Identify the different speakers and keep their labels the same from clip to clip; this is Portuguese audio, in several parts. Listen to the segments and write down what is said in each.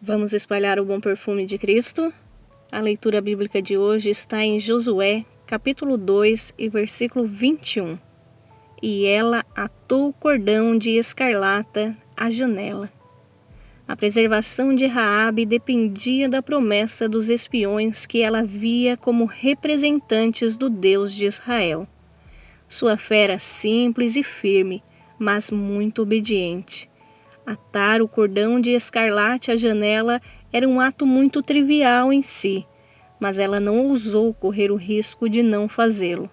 Speaker 1: Vamos espalhar o bom perfume de Cristo? A leitura bíblica de hoje está em Josué, capítulo 2 e versículo 21. E ela atou o cordão de escarlata à janela. A preservação de Raabe dependia da promessa dos espiões que ela via como representantes do Deus de Israel. Sua fé era simples e firme, mas muito obediente. Atar o cordão de escarlate à janela era um ato muito trivial em si, mas ela não ousou correr o risco de não fazê-lo.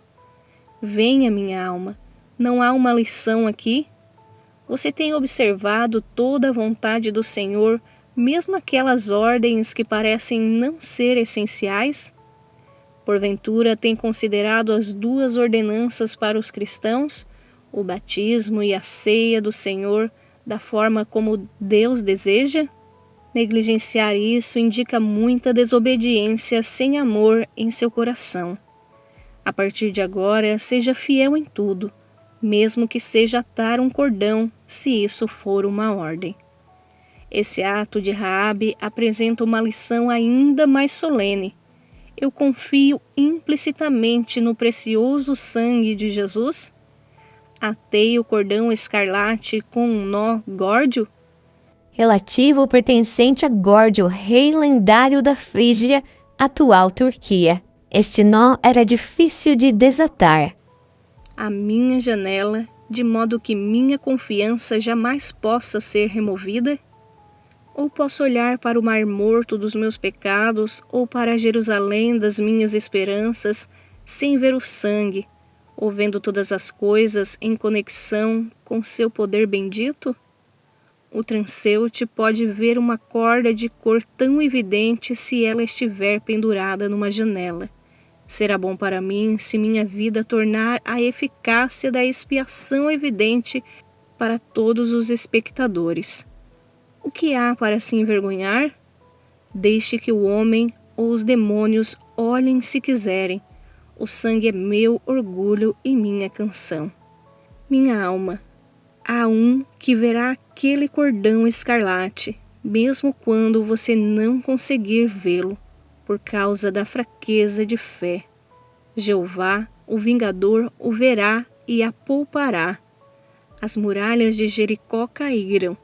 Speaker 1: Venha, minha alma, não há uma lição aqui? Você tem observado toda a vontade do Senhor, mesmo aquelas ordens que parecem não ser essenciais? Porventura tem considerado as duas ordenanças para os cristãos, o batismo e a ceia do Senhor, da forma como Deus deseja? Negligenciar isso indica muita desobediência sem amor em seu coração. A partir de agora, seja fiel em tudo, mesmo que seja atar um cordão, se isso for uma ordem. Esse ato de Raabe apresenta uma lição ainda mais solene. Eu confio implicitamente no precioso sangue de Jesus? Atei o cordão escarlate com um nó górdio?
Speaker 2: Relativo ou pertencente a Górdio, rei lendário da Frígia, atual Turquia. Este nó era difícil de desatar.
Speaker 1: A minha janela, de modo que minha confiança jamais possa ser removida? Ou posso olhar para o mar morto dos meus pecados ou para Jerusalém das minhas esperanças sem ver o sangue, ou vendo todas as coisas em conexão com seu poder bendito? O transeunte pode ver uma corda de cor tão evidente se ela estiver pendurada numa janela. Será bom para mim se minha vida tornar a eficácia da expiação evidente para todos os espectadores. O que há para se envergonhar? Deixe que o homem ou os demônios olhem se quiserem. O sangue é meu orgulho e minha canção. Minha alma, há um que verá aquele cordão escarlate, mesmo quando você não conseguir vê-lo, por causa da fraqueza de fé. Jeová, o vingador, o verá e a poupará. As muralhas de Jericó caíram.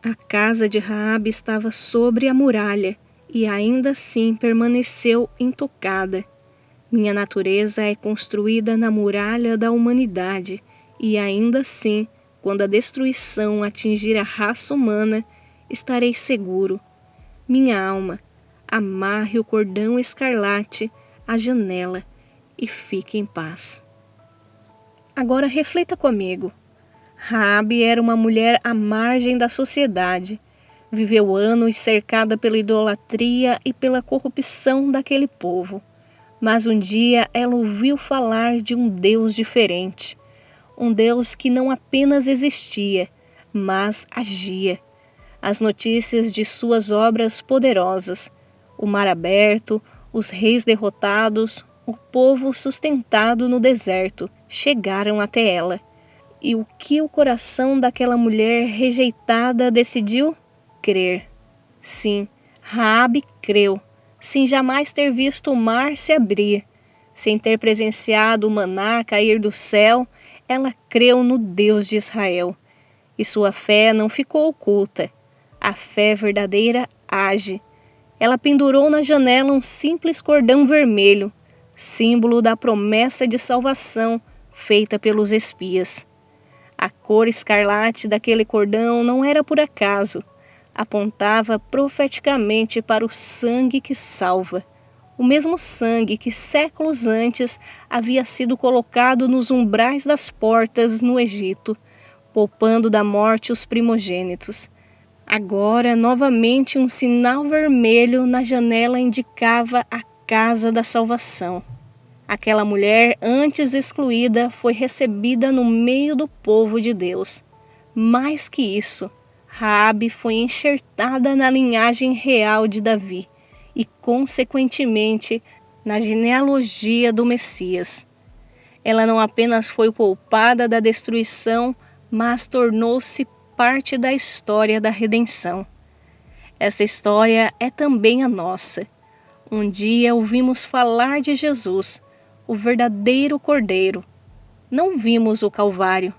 Speaker 1: A casa de Raabe estava sobre a muralha e ainda assim permaneceu intocada. Minha natureza é construída na muralha da humanidade e ainda assim, quando a destruição atingir a raça humana, estarei seguro. Minha alma, amarre o cordão escarlate à janela e fique em paz. Agora reflita comigo. Raabe era uma mulher à margem da sociedade. Viveu anos cercada pela idolatria e pela corrupção daquele povo. Mas um dia ela ouviu falar de um Deus diferente. Um Deus que não apenas existia, mas agia. As notícias de suas obras poderosas, o mar aberto, os reis derrotados, o povo sustentado no deserto, chegaram até ela. E o que o coração daquela mulher rejeitada decidiu? Crer. Sim, Raabe creu, sem jamais ter visto o mar se abrir, sem ter presenciado o maná cair do céu, ela creu no Deus de Israel. E sua fé não ficou oculta. A fé verdadeira age. Ela pendurou na janela um simples cordão vermelho, símbolo da promessa de salvação feita pelos espias. A cor escarlate daquele cordão não era por acaso. Apontava profeticamente para o sangue que salva. O mesmo sangue que séculos antes havia sido colocado nos umbrais das portas no Egito, poupando da morte os primogênitos. Agora, novamente, um sinal vermelho na janela indicava a casa da salvação. Aquela mulher, antes excluída, foi recebida no meio do povo de Deus. Mais que isso, Raabe foi enxertada na linhagem real de Davi e, consequentemente, na genealogia do Messias. Ela não apenas foi poupada da destruição, mas tornou-se parte da história da redenção. Esta história é também a nossa. Um dia ouvimos falar de Jesus, o verdadeiro Cordeiro. Não vimos o Calvário,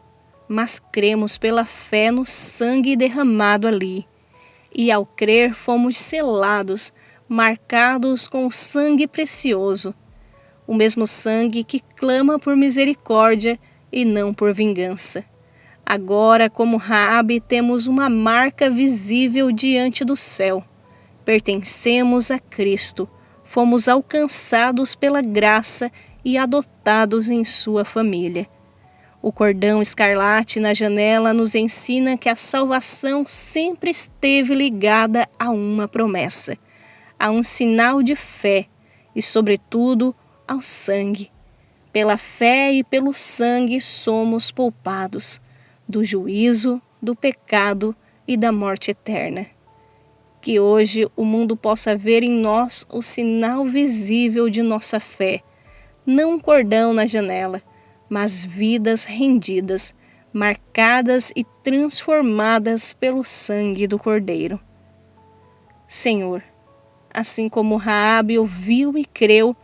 Speaker 1: mas cremos pela fé no sangue derramado ali. E ao crer fomos selados, marcados com o sangue precioso. O mesmo sangue que clama por misericórdia e não por vingança. Agora, como Raabe, temos uma marca visível diante do céu. Pertencemos a Cristo, fomos alcançados pela graça e adotados em sua família. O cordão escarlate na janela nos ensina que a salvação sempre esteve ligada a uma promessa, a um sinal de fé e, sobretudo, ao sangue. Pela fé e pelo sangue somos poupados do juízo, do pecado e da morte eterna. Que hoje o mundo possa ver em nós o sinal visível de nossa fé, não um cordão na janela, mas vidas rendidas, marcadas e transformadas pelo sangue do Cordeiro. Senhor, assim como Raabe ouviu e creu,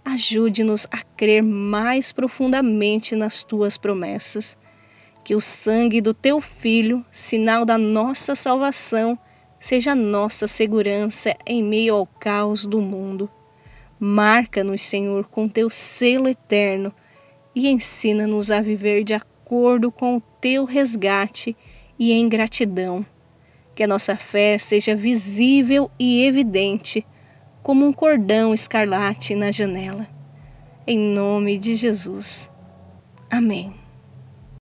Speaker 1: ajude-nos a crer mais profundamente nas tuas promessas. Que o sangue do teu Filho, sinal da nossa salvação, seja nossa segurança em meio ao caos do mundo. Marca-nos, Senhor, com teu selo eterno e ensina-nos a viver de acordo com o teu resgate e em gratidão. Que a nossa fé seja visível e evidente, como um cordão escarlate na janela. Em nome de Jesus. Amém.